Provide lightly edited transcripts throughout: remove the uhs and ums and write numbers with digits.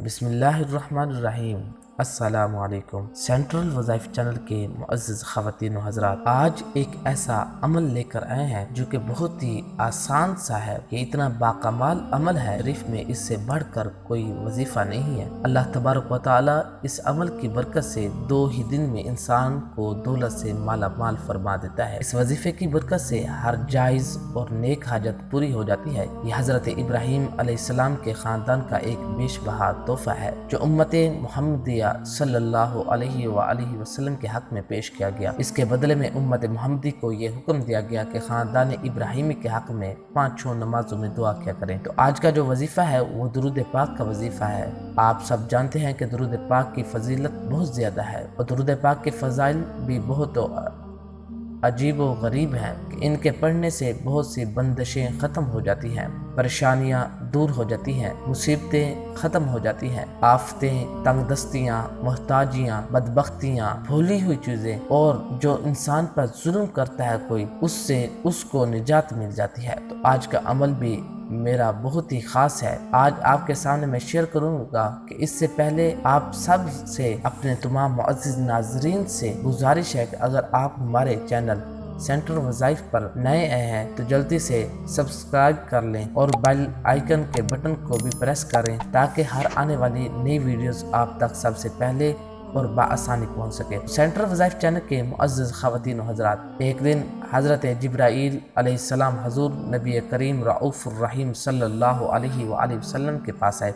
بسم اللہ الرحمن الرحیم۔ السلام علیکم۔ سینٹرل وظائف چینل کے معزز خواتین و حضرات، آج ایک ایسا عمل لے کر آئے ہیں جو کہ بہت ہی آسان سا ہے۔ یہ اتنا باکمال عمل ہے، شریف میں اس سے بڑھ کر کوئی وظیفہ نہیں ہے۔ اللہ تبارک و تعالی اس عمل کی برکت سے 2 ہی دن میں انسان کو دولت سے مالا مال فرما دیتا ہے۔ اس وظیفے کی برکت سے ہر جائز اور نیک حاجت پوری ہو جاتی ہے۔ یہ حضرت ابراہیم علیہ السلام کے خاندان کا ایک بیش بہا تحفہ ہے جو امت محمدیہ صلی اللہ علیہ وآلہ وسلم کے حق میں پیش کیا گیا۔ اس کے بدلے میں امت محمدی کو یہ حکم دیا گیا کہ خاندان ابراہیمی کے حق میں 5 نمازوں میں دعا کیا کریں۔ تو آج کا جو وظیفہ ہے وہ درود پاک کا وظیفہ ہے۔ آپ سب جانتے ہیں کہ درود پاک کی فضیلت بہت زیادہ ہے اور درود پاک کے فضائل بھی بہت عجیب و غریب ہیں کہ ان کے پڑھنے سے بہت سی بندشیں ختم ہو جاتی ہیں، پریشانیاں دور ہو جاتی ہیں، مصیبتیں ختم ہو جاتی ہیں، آفتیں، تنگ دستیاں، محتاجیاں، بدبختیاں، بھولی ہوئی چیزیں اور جو انسان پر ظلم کرتا ہے کوئی، اس سے اس کو نجات مل جاتی ہے۔ تو آج کا عمل بھی میرا بہت ہی خاص ہے۔ آج آپ کے سامنے میں شیئر کروں گا کہ اس سے پہلے آپ سب سے، اپنے تمام معزز ناظرین سے گزارش ہے کہ اگر آپ ہمارے چینل سینٹرل وظائف پر نئے آئے ہیں تو جلدی سے سبسکرائب کر لیں اور بیل آئیکن کے بٹن کو بھی پریس کریں تاکہ ہر آنے والی نئی ویڈیوز آپ تک سب سے پہلے اور بآسانی پہنچ سکے۔ سینٹرل وظائف چینل کے معزز خواتین و حضرات، ایک دن حضرت جبرائیل علیہ السلام حضور نبی کریم رؤوف الرحیم صلی اللہ علیہ وآلہ وسلم کے پاس آئے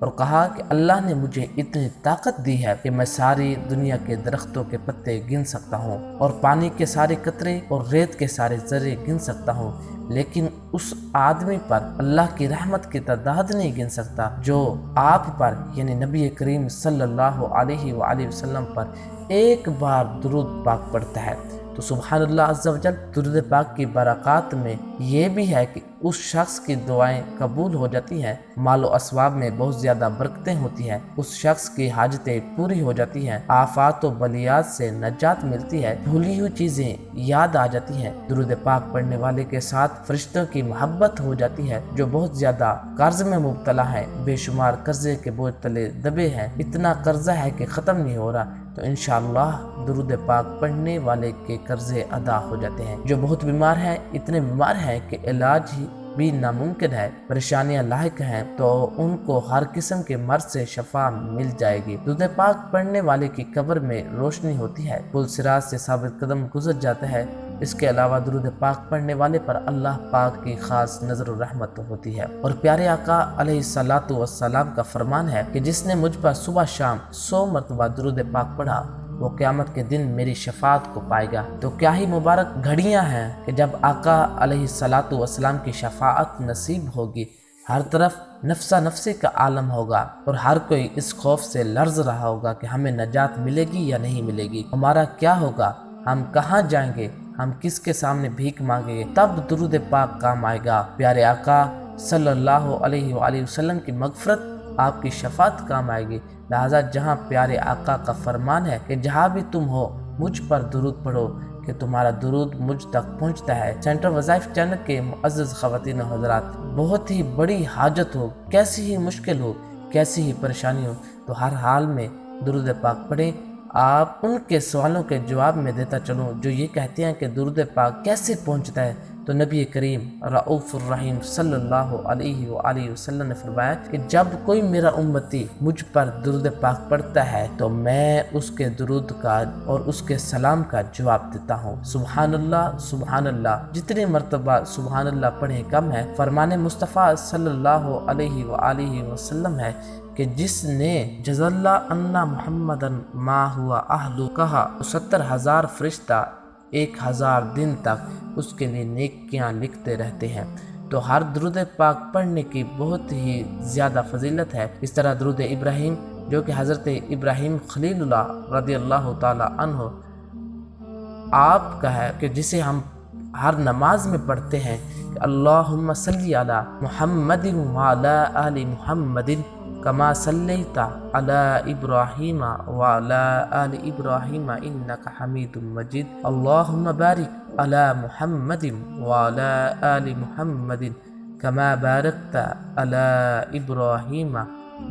اور کہا کہ اللہ نے مجھے اتنی طاقت دی ہے کہ میں ساری دنیا کے درختوں کے پتے گن سکتا ہوں اور پانی کے سارے قطرے اور ریت کے سارے ذرے گن سکتا ہوں، لیکن اس آدمی پر اللہ کی رحمت کی تعداد نہیں گن سکتا جو آپ پر یعنی نبی کریم صلی اللہ علیہ وآلہ وسلم پر ایک بار درود پاک پڑھتا ہے۔ تو سبحان اللہ عز و جل، درود پاک کی برکات میں یہ بھی ہے کہ اس شخص کی دعائیں قبول ہو جاتی ہیں، مال و اسباب میں بہت زیادہ برکتیں ہوتی ہیں، اس شخص کی حاجتیں پوری ہو جاتی ہیں، آفات و بلیات سے نجات ملتی ہے، بھولی ہوئی چیزیں یاد آ جاتی ہیں۔ درود پاک پڑھنے والے کے ساتھ فرشتوں کی محبت ہو جاتی ہے جو بہت زیادہ قرض میں مبتلا ہیں، بے شمار قرضے کے بوجھ تلے دبے ہیں، اتنا قرضہ ہے کہ ختم نہیں ہو رہا۔ تو انشاءاللہ درود پاک پڑھنے والے کے قرضے ادا ہو جاتے ہیں۔ جو بہت بیمار ہیں، اتنے بیمار ہیں کہ علاج ہی بھی ناممکن ہے، پریشانیاں لاحق ہیں، تو ان کو ہر قسم کے مرض سے شفا مل جائے گی۔ درود پاک پڑھنے والے کی قبر میں روشنی ہوتی ہے، پل صراط سے ثابت قدم گزر جاتا ہے۔ اس کے علاوہ درود پاک پڑھنے والے پر اللہ پاک کی خاص نظر و رحمت ہوتی ہے۔ اور پیارے آقا علیہ الصلوۃ والسلام کا فرمان ہے کہ جس نے مجھ پر صبح شام 100 مرتبہ درود پاک پڑھا وہ قیامت کے دن میری شفاعت کو پائے گا۔ تو کیا ہی مبارک گھڑیاں ہیں کہ جب آقا علیہ الصلوۃ والسلام کی شفاعت نصیب ہوگی، ہر طرف نفسا نفسی کا عالم ہوگا اور ہر کوئی اس خوف سے لرز رہا ہوگا کہ ہمیں نجات ملے گی یا نہیں ملے گی، ہمارا کیا ہوگا، ہم کہاں جائیں گے، ہم کس کے سامنے بھیک مانگیں گے۔ تب درود پاک کام آئے گا۔ پیارے آقا صلی اللہ علیہ وآلہ وسلم کی مغفرت، آپ کی شفاعت کام آئے گی۔ لہٰذا جہاں پیارے آقا کا فرمان ہے کہ جہاں بھی تم ہو مجھ پر درود پڑھو کہ تمہارا درود مجھ تک پہنچتا ہے۔ سینٹرل وظائف چینل کے معزز خواتین و حضرات، بہت ہی بڑی حاجت ہو، کیسی ہی مشکل ہو، کیسی ہی پریشانی ہو، تو ہر حال میں درود پاک پڑھیں۔ آپ ان کے سوالوں کے جواب میں دیتا چلوں جو یہ کہتے ہیں کہ درود پاک کیسے پہنچتا ہے، تو نبی کریم رؤوف الرحیم صلی اللہ علیہ وآلہ وسلم نے فرمایا کہ جب کوئی میرا امتی مجھ پر درود پاک پڑھتا ہے تو میں اس کے درود کا اور اس کے سلام کا جواب دیتا ہوں۔ سبحان اللہ، سبحان اللہ، جتنی مرتبہ سبحان اللہ پڑھیں کم ہے۔ فرمان مصطفیٰ صلی اللہ علیہ وآلہ وسلم ہے کہ جس نے جزا اللہ انا محمدن ما ہوا اہلو کہا، 70,000 فرشتہ 1000 دن تک اس کے لیے نیکیاں لکھتے رہتے ہیں۔ تو ہر درود پاک پڑھنے کی بہت ہی زیادہ فضیلت ہے۔ اس طرح درود ابراہیم جو کہ حضرت ابراہیم خلیل اللہ رضی اللہ تعالی عنہ آپ کا ہے کہ جسے ہم ہر نماز میں پڑھتے ہیں کہ اللہم صلی علی محمد وعلی آل محمد کما صلیت علی ابراہیم وعلی آل ابراہیم انک حمید مجید اللہم بارک علی محمد وعلی آل محمد کما بارکت علی ابراہیم